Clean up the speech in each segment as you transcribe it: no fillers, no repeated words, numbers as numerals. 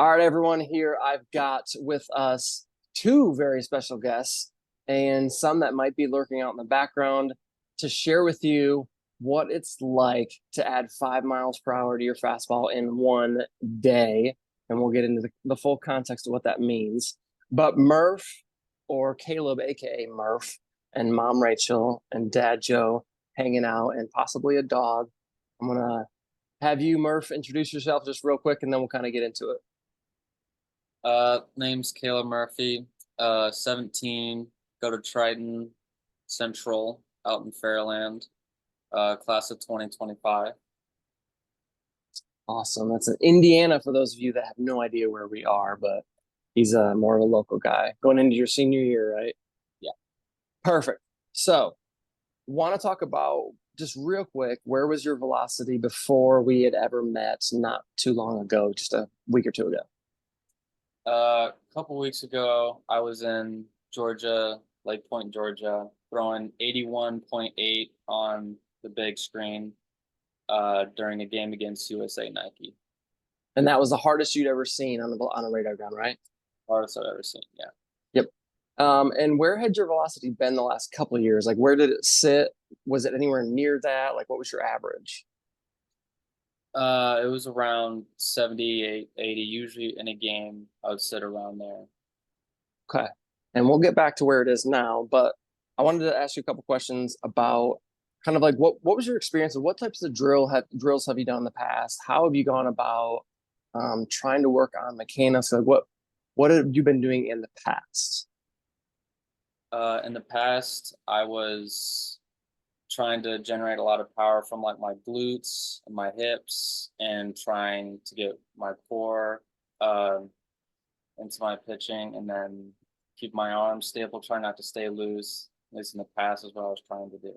All right, everyone, here I've got with us two very special guests and some that might be lurking out in the background to share with you what it's like to add 5 miles per hour to your fastball in one day. And we'll get into the full context of what that means. But Murph, or Kaleb, aka Murph, and Mom Rachel and Dad Joe hanging out, and possibly a dog. I'm going to have you, Murph, introduce yourself just real quick, and then we'll kind of get into it. Name's Kaleb Murphy, 17, go to Triton Central out in Fairland, class of 2025. Awesome. That's in Indiana for those of you that have no idea where we are, but he's more of a local guy going into your senior year, right? Yeah. Perfect. So, want to talk about just real quick, where was your velocity before we had ever met not too long ago, just a week or two ago? A couple weeks ago, I was in Georgia, Lake Point, Georgia, throwing 81.8 on the big screen during a game against USA Nike. And that was the hardest you'd ever seen on a radar gun, right? Hardest I've ever seen, yeah. Yep. And where had your velocity been the last couple of years? Like, where did it sit? Was it anywhere near that? Like, what was your average? It was around 78, 80. Usually in a game, I would sit around there. Okay. And we'll get back to where it is now, but I wanted to ask you a couple questions about kind of like what was your experience and what types of drills have you done in the past? How have you gone about trying to work on mechanics? Like what have you been doing in the past? In the past, I was trying to generate a lot of power from like my glutes and my hips and trying to get my core into my pitching and then keep my arms stable, try not to stay loose. At least in the past is what I was trying to do.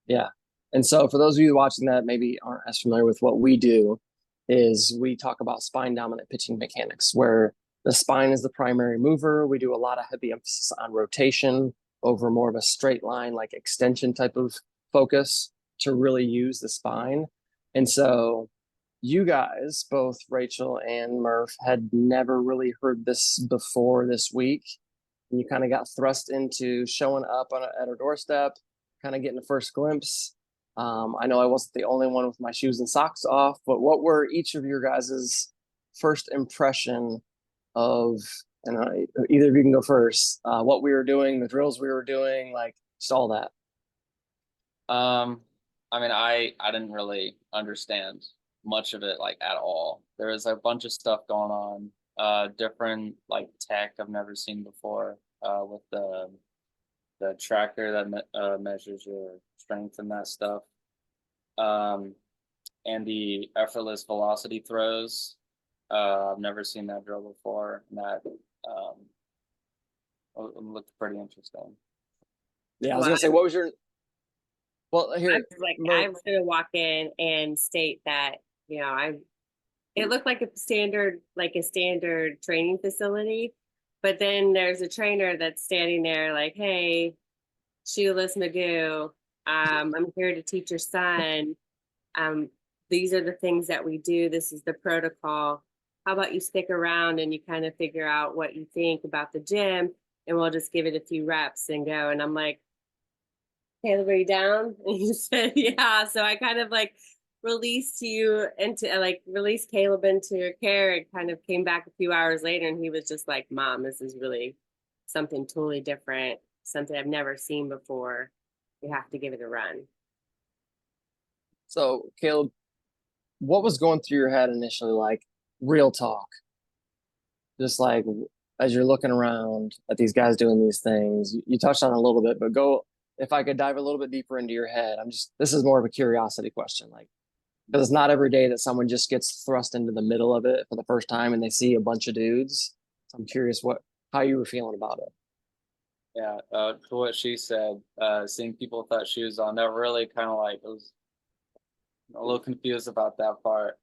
Yeah. And so for those of you watching that maybe aren't as familiar with what we do, is we talk about spine dominant pitching mechanics, where the spine is the primary mover. We do a lot of heavy emphasis on rotation over more of a straight line, like extension type of focus to really use the spine. And so you guys, both Rachel and Murph, had never really heard this before this week. And you kind of got thrust into showing up at our doorstep, kind of getting the first glimpse. I know I wasn't the only one with my shoes and socks off, but what were each of your guys' first impression of, and either of you can go first, what we were doing, the drills we were doing, like just all that? I mean, I didn't really understand much of it like at all. There was a bunch of stuff going on, different like tech I've never seen before, with the tracker that measures your strength and that stuff. And the effortless velocity throws. I've never seen that drill before, and that looked pretty interesting. Yeah, I was gonna say, what was your? Well, I here, was like, I was gonna walk in and state that, it looked like a standard training facility, but then there's a trainer that's standing there like, hey, Shoeless Magoo, I'm here to teach your son. These are the things that we do. This is the protocol. How about you stick around and you kind of figure out what you think about the gym, and we'll just give it a few reps and go. And I'm like, Kaleb, are you down? And he said, yeah. So I kind of like released Kaleb into your care, and kind of came back a few hours later, and he was just like, Mom, this is really something totally different, something I've never seen before. You have to give it a run. So Kaleb, what was going through your head initially? Like, real talk, just like as you're looking around at these guys doing these things, you touched on it a little bit, but if I could dive a little bit deeper into your head. This is more of a curiosity question, like, because it's not every day that someone just gets thrust into the middle of it for the first time and they see a bunch of dudes. So I'm curious how you were feeling about it. Yeah, to what she said, seeing people without shoes on, that really kind of like, it was a little confused about that part.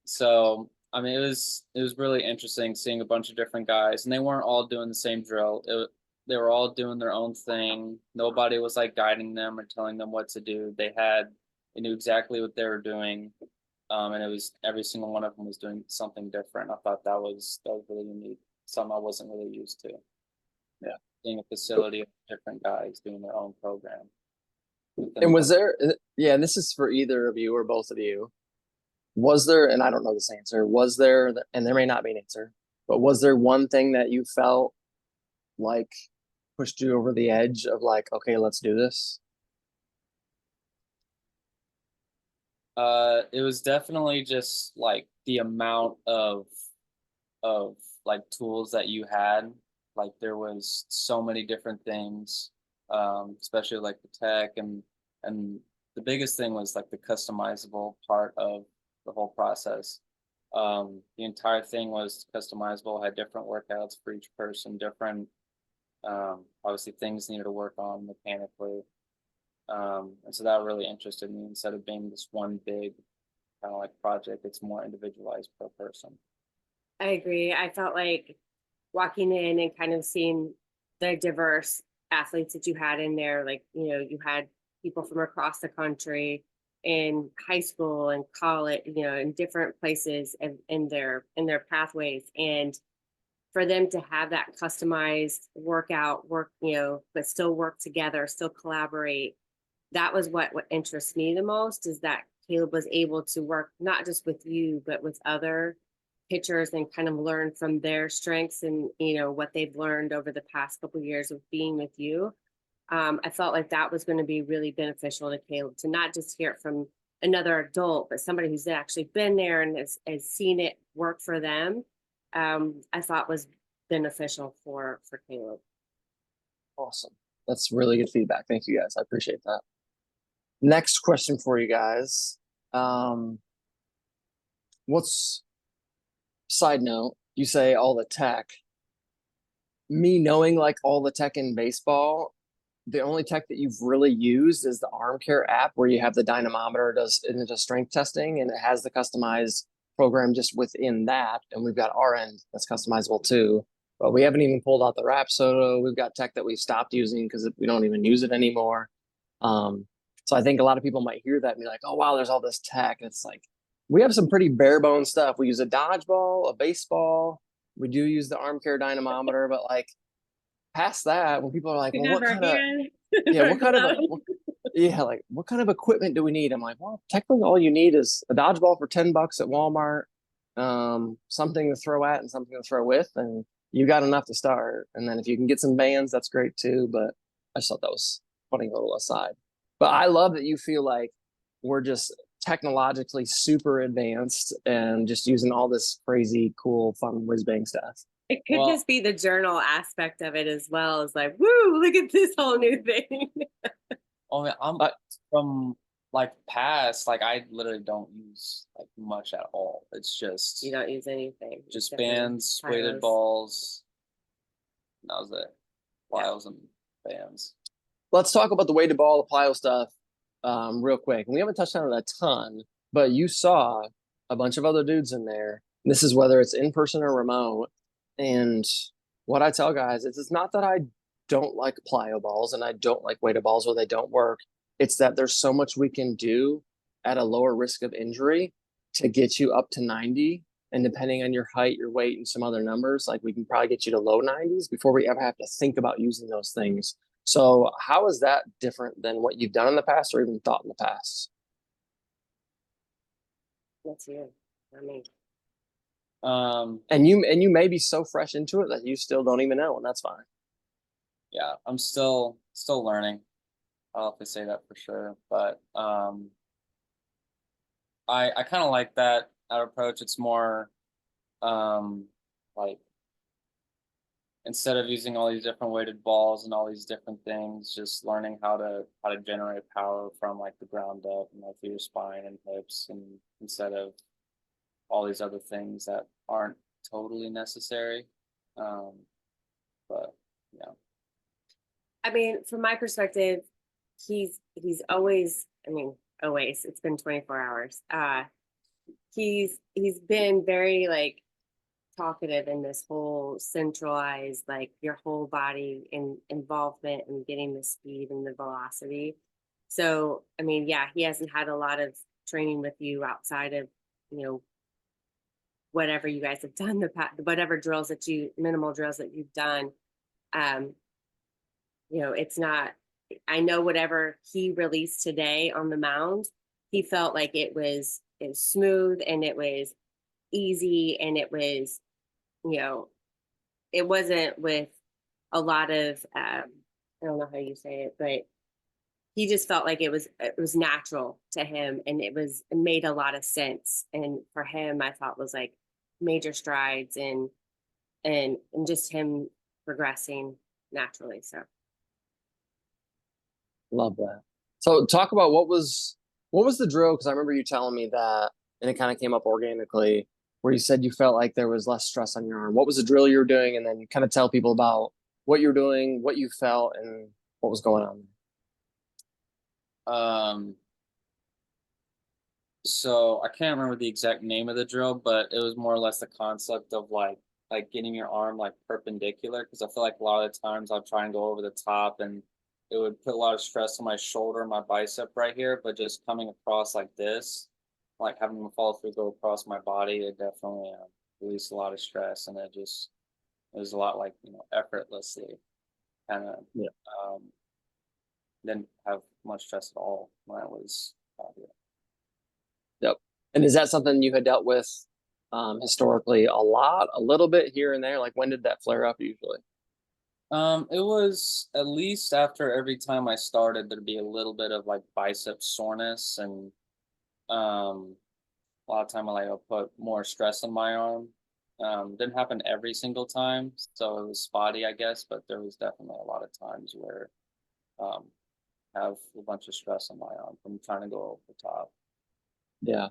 So I mean, it was really interesting seeing a bunch of different guys, and they weren't all doing the same drill. They were all doing their own thing. Nobody was like guiding them or telling them what to do. They knew exactly what they were doing. And it was every single one of them was doing something different. I thought that was really unique, something I wasn't really used to. Yeah. Being a facility of different guys doing their own program. And was there, yeah, and this is for either of you or both of you. Was there, and I don't know this answer, was there, and there may not be an answer, but was there one thing that you felt like pushed you over the edge of like, okay, let's do this? It was definitely just like the amount of like tools that you had. Like there was so many different things, especially like the tech and the biggest thing was like the customizable part of the whole process. The entire thing was customizable, had different workouts for each person, different obviously things needed to work on mechanically. And so that really interested me. Instead of being this one big kind of like project, it's more individualized per person. I agree. I felt like walking in and kind of seeing the diverse athletes that you had in there, like, you had people from across the country in high school and college, in different places and in their pathways. And for them to have that customized work, but still work together, still collaborate. That was what interests me the most, is that Kaleb was able to work not just with you, but with other pitchers and kind of learn from their strengths and, what they've learned over the past couple of years of being with you. I felt like that was going to be really beneficial to Kaleb, to not just hear it from another adult, but somebody who's actually been there and has seen it work for them. I thought was beneficial for Kaleb. Awesome. That's really good feedback. Thank you guys. I appreciate that. Next question for you guys. What's side note? You say all the tech. Me knowing like all the tech in baseball, the only tech that you've really used is the arm care app, where you have the dynamometer, does strength testing, and it has the customized program just within that. And we've got our end that's customizable too. But we haven't even pulled out the Rapsodo. We've got tech that we've stopped using because we don't even use it anymore. So I think a lot of people might hear that and be like, oh, wow, there's all this tech. And it's like, we have some pretty bare bones stuff. We use a dodgeball, a baseball. We do use the arm care dynamometer, but like past that, when people are like, well, what kind of, yeah, what kind of, what kind of equipment do we need? I'm like, well, technically all you need is a dodgeball for $10 at Walmart, something to throw at and something to throw with, and you got enough to start. And then if you can get some bands, that's great too. But I just thought that was funny little aside. But I love that you feel like we're just technologically super advanced and just using all this crazy, cool, fun whiz bang stuff. It could just be the journal aspect of it as well. It's like, woo, look at this whole new thing. Oh, man, I'm from like past, like I literally don't use like much at all. It's just, you don't use anything. Just bands, weighted balls. That was it. Plyos and bands. Let's talk about the weighted ball, the plyo stuff, real quick. And we haven't touched on it a ton, but you saw a bunch of other dudes in there. This is whether it's in person or remote. And what I tell guys is, it's not that I don't like plyo balls and I don't like weighted balls where they don't work. It's that there's so much we can do at a lower risk of injury to get you up to 90. And depending on your height, your weight, and some other numbers, like we can probably get you to low 90s before we ever have to think about using those things. So how is that different than what you've done in the past or even thought in the past? That's you. I mean, and you may be so fresh into it that you still don't even know, and that's fine. Yeah, I'm still learning. I'll have to say that for sure. But I kind of like that approach. It's more like, instead of using all these different weighted balls and all these different things, just learning how to generate power from like the ground up and like through your spine and hips, and instead of all these other things that aren't totally necessary. But yeah. I mean, from my perspective, he's always, always, it's been 24 hours. He's been very like talkative in this whole centralized, like your whole body in involvement and getting the speed and the velocity. So, yeah, he hasn't had a lot of training with you outside of whatever you guys have done, whatever minimal drills that you've done, it's not, I know whatever he released today on the mound, he felt like it was smooth and it was easy, and it was, it wasn't with a lot of, I don't know how you say it, but he just felt like it was natural to him, and it made a lot of sense. And for him, I thought was like major strides and just him progressing naturally. So Love that. So talk about what was the drill? Because I remember you telling me that, and it kind of came up organically, where you said you felt like there was less stress on your arm. What was the drill you were doing? And then you kind of tell people about what you're doing, what you felt, and what was going on. So I can't remember the exact name of the drill, but it was more or less the concept of like getting your arm like perpendicular, because I feel like a lot of the times I'll try and go over the top, and it would put a lot of stress on my shoulder, my bicep right here, but just coming across like this, like having the follow through go across my body, it definitely released a lot of stress, and it was a lot like, effortlessly kind of didn't have much stress at all when I was here. Yep. And is that something you had dealt with historically a little bit here and there? Like, when did that flare up usually? It was at least after every time I started, there'd be a little bit of like bicep soreness, and a lot of time I'll put more stress on my arm. Didn't happen every single time, so it was spotty, I guess, but there was definitely a lot of times where have a bunch of stress on my arm from trying to go over the top. Yeah.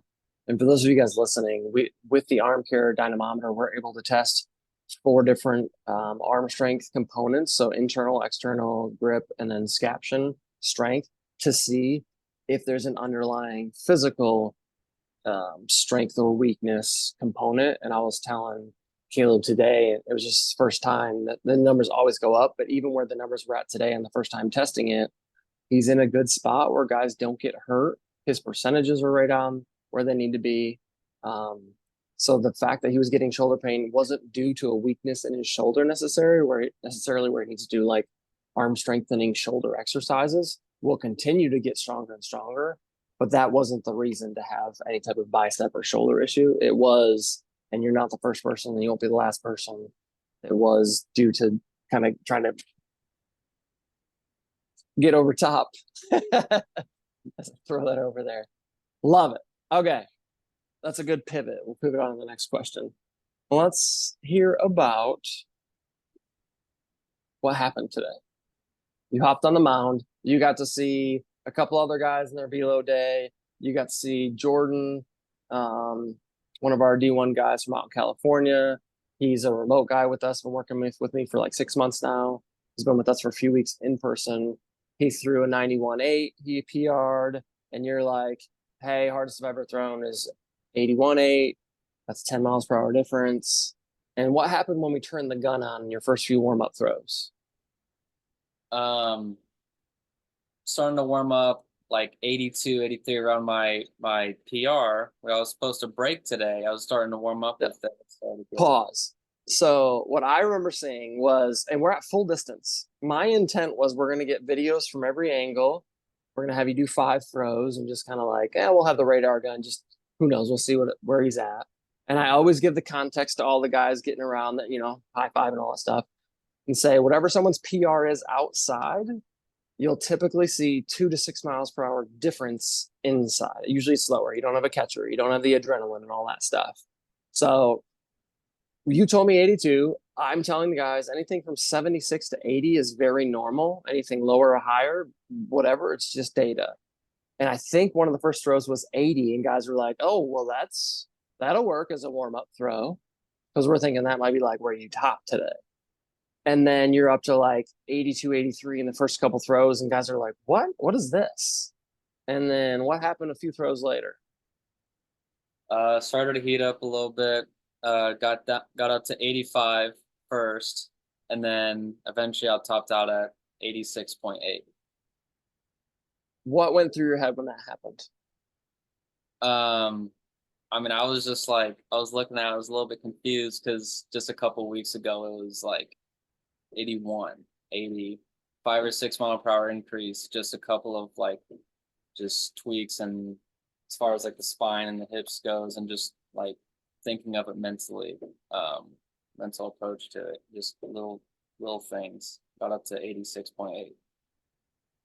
And for those of you guys listening, with the arm care dynamometer, we're able to test 4 different arm strength components. So internal, external, grip, and then scaption strength, to see if there's an underlying physical strength or weakness component. And I was telling Kaleb today, it was just his first time, that the numbers always go up, but even where the numbers were at today and the first time testing it, he's in a good spot where guys don't get hurt. His percentages are right on where they need to be. So the fact that he was getting shoulder pain wasn't due to a weakness in his shoulder necessarily where he needs to do like arm strengthening shoulder exercises. Will continue to get stronger and stronger, but that wasn't the reason to have any type of bicep or shoulder issue. It was, and you're not the first person, and you won't be the last person, it was due to kind of trying to get over top. Throw that over there. Love it. Okay. That's a good pivot. We'll pivot on to the next question. Let's hear about what happened today. You hopped on the mound. You got to see a couple other guys in their velo day. You got to see Jordan, one of our D1 guys from out in California. He's a remote guy with us, been working with me for like 6 months now. He's been with us for a few weeks in person. He threw a 91.8. He PR'd, and you're like, hey, hardest I've ever thrown is 81.8. That's 10 miles per hour difference. And what happened when we turned the gun on in your first few warm-up throws? Starting to warm up like 82, 83 around my PR, where I was supposed to break today. I was starting to warm up with that. Pause. So what I remember seeing was, and we're at full distance. My intent was we're going to get videos from every angle. We're going to have you do 5 throws and just kind of like, we'll have the radar gun. Just who knows? We'll see where he's at. And I always give the context to all the guys getting around that, high five and all that stuff, and say whatever someone's PR is outside, you'll typically see 2 to 6 miles per hour difference inside. Usually slower. You don't have a catcher. You don't have the adrenaline and all that stuff. So you told me 82. I'm telling the guys anything from 76 to 80 is very normal. Anything lower or higher, whatever, it's just data. And I think one of the first throws was 80, and guys were like, oh, well, that'll work as a warm-up throw, because we're thinking that might be like where you top today. And then you're up to like 82, 83 in the first couple throws, and guys are like, what is this? And then what happened a few throws later? Started to heat up a little bit. Got up to 85 first, and then eventually I topped out at 86.8. What went through your head when that happened? I mean, I was just like, I was looking at it, I was a little bit confused because just a couple weeks ago it was like 81, 80, 5 or 6 mile per hour increase, just a couple of like just tweaks and as far as like the spine and the hips goes and just like thinking of it mentally, mental approach to it, just little things got up to 86.8.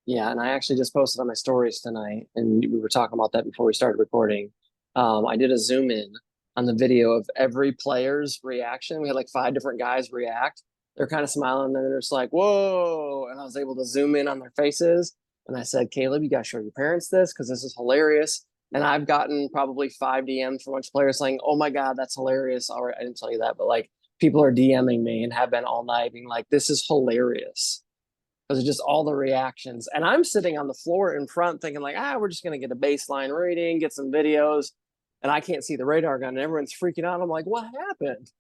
Yeah, and I actually just posted on my stories tonight, and we were talking about that before we started recording. I did a zoom in on the video of every player's reaction. We had like 5 different guys react. They're kind of smiling, and they're just like, "Whoa!" And I was able to zoom in on their faces, and I said, "Kaleb, you got to show your parents this because this is hilarious." And I've gotten probably 5 DMs from a bunch of players saying, "Oh my God, that's hilarious!" All right, I didn't tell you that, but like people are DMing me and have been all night, being like, "This is hilarious." Because of just all the reactions. And I'm sitting on the floor in front thinking like, we're just going to get a baseline rating, get some videos. And I can't see the radar gun and everyone's freaking out. I'm like, what happened?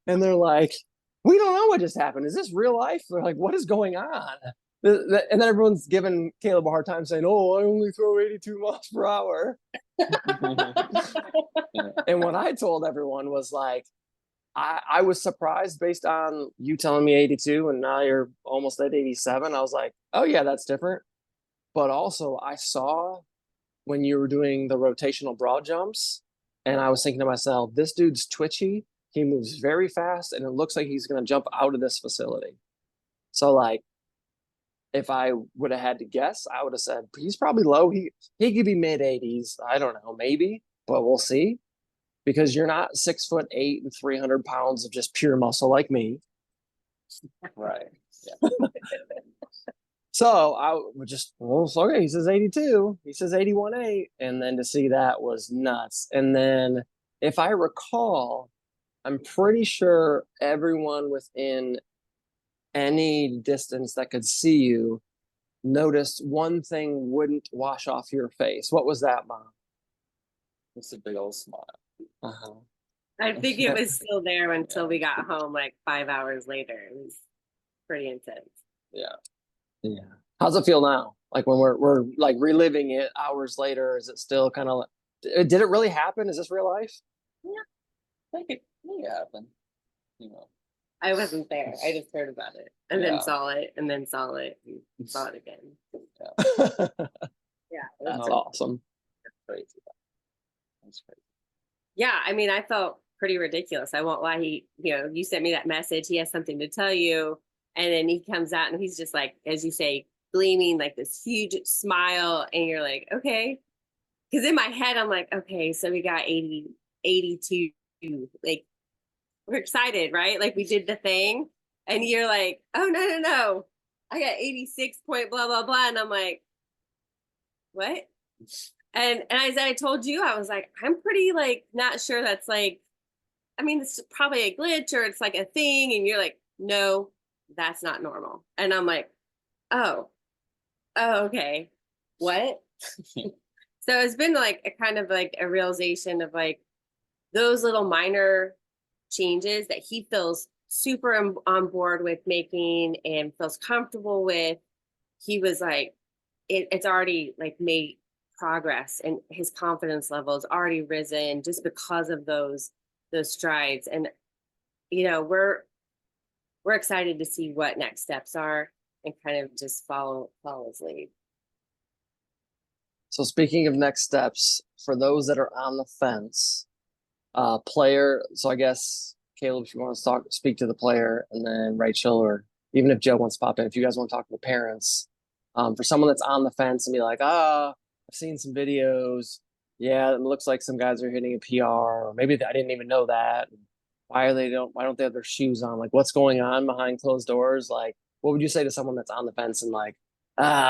And they're like, we don't know what just happened. Is this real life? They're like, what is going on? And then everyone's giving Kaleb a hard time saying, oh, I only throw 82 miles per hour. And what I told everyone was like, I was surprised based on you telling me 82 and now you're almost at 87. I was like, oh yeah, that's different. But also I saw when you were doing the rotational broad jumps and I was thinking to myself, this dude's twitchy. He moves very fast and it looks like he's going to jump out of this facility. So like, if I would have had to guess, I would have said he's probably low. He could be mid 80s. I don't know, maybe, but we'll see. Because you're not 6'8" and 300 pounds of just pure muscle like me. Right. Yeah. So I would just, well, okay, he says 82, he says 81.8. And then to see that was nuts. And then if I recall, I'm pretty sure everyone within any distance that could see you noticed one thing wouldn't wash off your face. What was that, Mom? It's a big old smile. Uh-huh. I think it was still there until we got home like 5 hours later. It was pretty intense. Yeah. Yeah. How's it feel now? Like when we're like reliving it hours later, is it still kind of like, did it really happen? Is this real life? Yeah. I think it happened. You know. I wasn't there. I just heard about it and Yeah. then saw it and then saw it and saw it again. Yeah. That's awesome. That's crazy. That's crazy. Yeah, I mean, I felt pretty ridiculous. I won't lie. You sent me that message. He has something to tell you. And then he comes out and he's just like, as you say, gleaming like this huge smile. And you're like, okay. Because in my head, I'm like, okay, so we got 80, 82. Like, we're excited, right? Like we did the thing. And you're like, oh, no. I got 86 point blah, blah, blah. And I'm like, what? And as I told you, I was like, I'm pretty like not sure that's like, I mean, it's probably a glitch or it's like a thing. And you're like, no, that's not normal. And I'm like, oh, okay. What? So it's been like a kind of like a realization of like those little minor changes that he feels super on board with making and feels comfortable with. He was like, it's already like made progress and his confidence level has already risen just because of those strides. And we're excited to see what next steps are and kind of just follow his lead. So speaking of next steps, for those that are on the fence, player, so I guess Kaleb, if you want to speak to the player, and then Rachel, or even if Joe wants to pop in, if you guys want to talk to the parents, for someone that's on the fence and be like, I've seen some videos. Yeah, it looks like some guys are hitting a PR, or maybe I didn't even know that. Why don't they have their shoes on? Like, what's going on behind closed doors? Like, what would you say to someone that's on the fence and like,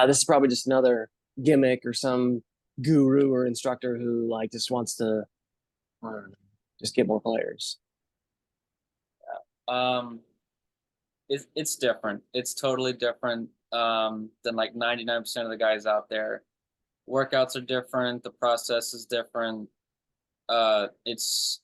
this is probably just another gimmick or some guru or instructor who like just wants to, I don't know, just get more players? It's different. It's totally different than like 99% of the guys out there. Workouts are different. The process is different. It's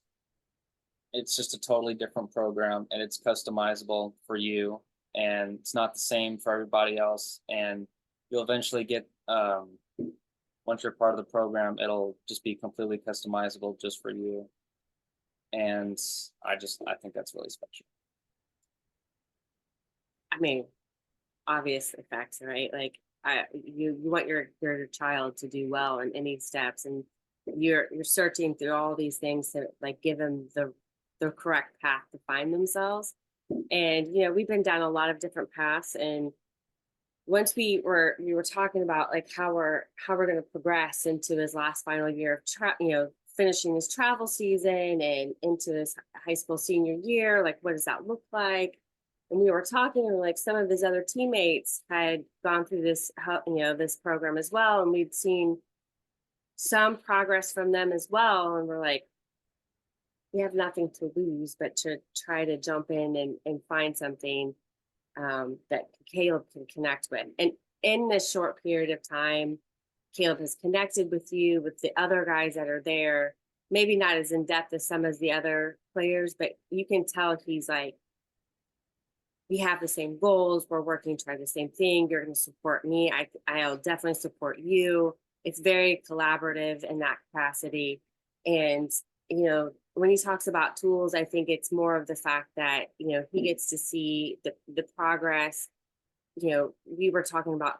just a totally different program, and it's customizable for you, and it's not the same for everybody else. And you'll eventually get once you're part of the program, it'll just be completely customizable just for you. And I think that's really special. I mean, obvious effects, right? Like you want your child to do well in any steps, and you're searching through all these things to like give them the correct path to find themselves. And you know, we've been down a lot of different paths, and once we were talking about like how we're going to progress into his last final year of finishing his travel season and into his high school senior year, like what does that look like? And we were talking, and like some of his other teammates had gone through this this program as well, and we'd seen some progress from them as well, and we're like, we have nothing to lose but to try to jump in and find something that Kaleb can connect with. And in this short period of time, Kaleb has connected with the other guys that are there, maybe not as in depth as some of the other players, but you can tell he's like, we have the same goals. We're working toward the same thing. You're going to support me. I'll definitely support you. It's very collaborative in that capacity. And, you know, when he talks about tools, I think it's more of the fact that, you know, he gets to see the progress. You know, we were talking about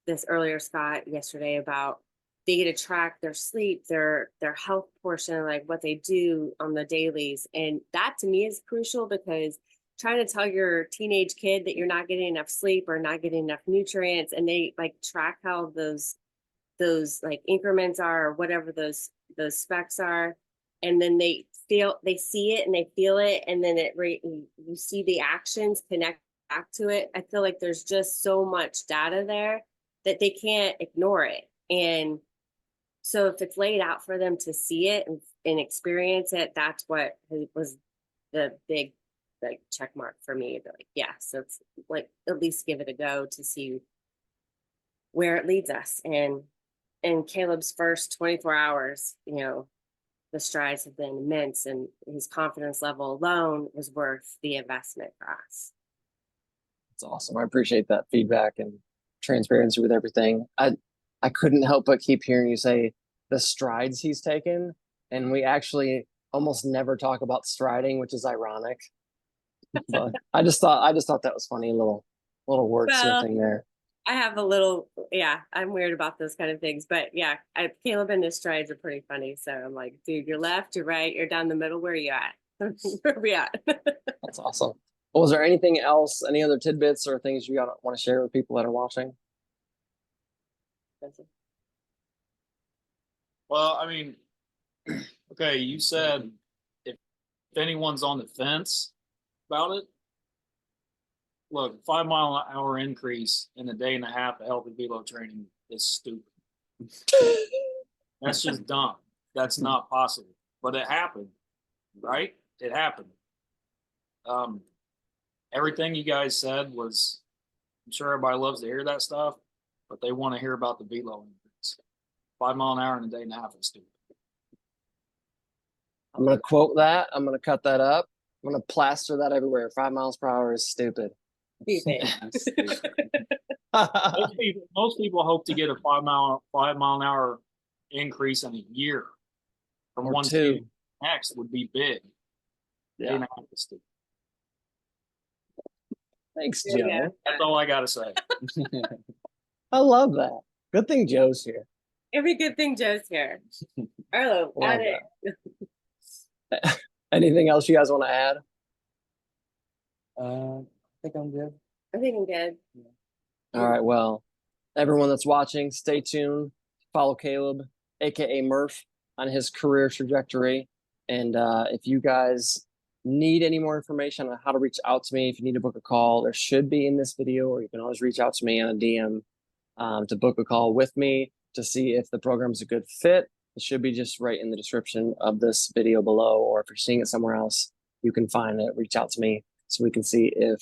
this earlier, Scott, yesterday about they get to track their sleep, their health portion, like what they do on the dailies. And that to me is crucial, because trying to tell your teenage kid that you're not getting enough sleep or not getting enough nutrients, and they like track how those like increments are, or whatever those specs are, and then they see it and they feel it, and then you see the actions connect back to it. I feel like there's just so much data there that they can't ignore it. And so if it's laid out for them to see it and experience it, that's what was the big like check mark for me. Like, yeah, so it's like at least give it a go to see where it leads us. And in Kaleb's first 24 hours, you know, the strides have been immense, and his confidence level alone was worth the investment for us. That's awesome. I appreciate that feedback and transparency with everything. I couldn't help but keep hearing you say the strides he's taken, and we actually almost never talk about striding, which is ironic. But I just thought that was funny, little wordsmithing there. I have a little, I'm weird about those kind of things, but yeah, Kaleb and his strides are pretty funny. So I'm like, dude, you're left, you're right, you're down the middle. Where are you at? Where are we at? That's awesome. Well, was there anything else, any other tidbits or things you want to share with people that are watching? Well, I mean, okay, you said if anyone's on the fence about it, look, 5 mile an hour increase in a day and a half of healthy velo training is stupid. That's just dumb. That's not possible. But it happened, right? It happened. Everything you guys said was, I'm sure everybody loves to hear that stuff, but they want to hear about the velo increase. 5 mile an hour in a day and a half is stupid. I'm going to quote that. I'm going to cut that up. I'm going to plaster that everywhere. 5 miles per hour is stupid. Most people hope to get a 5 mile an hour increase in a year from Or one two. to the next would be big. Yeah. Thanks, Joe. Yeah. That's all I gotta say. I love that. Good thing Joe's here. Every good thing Joe's here. Arlo, Love add it. Anything else you guys want to add? I think I'm good. I think I'm good. All right. Well, everyone that's watching, stay tuned. Follow Kaleb, aka Murph, on his career trajectory. And if you guys need any more information on how to reach out to me, if you need to book a call, there should be in this video, or you can always reach out to me on a DM to book a call with me to see if the program's a good fit. It should be just right in the description of this video below, or if you're seeing it somewhere else, you can find it. Reach out to me so we can see if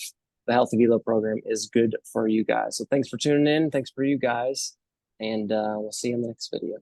the Healthy Velo program is good for you guys. So thanks for tuning in. Thanks for you guys. And we'll see you in the next video.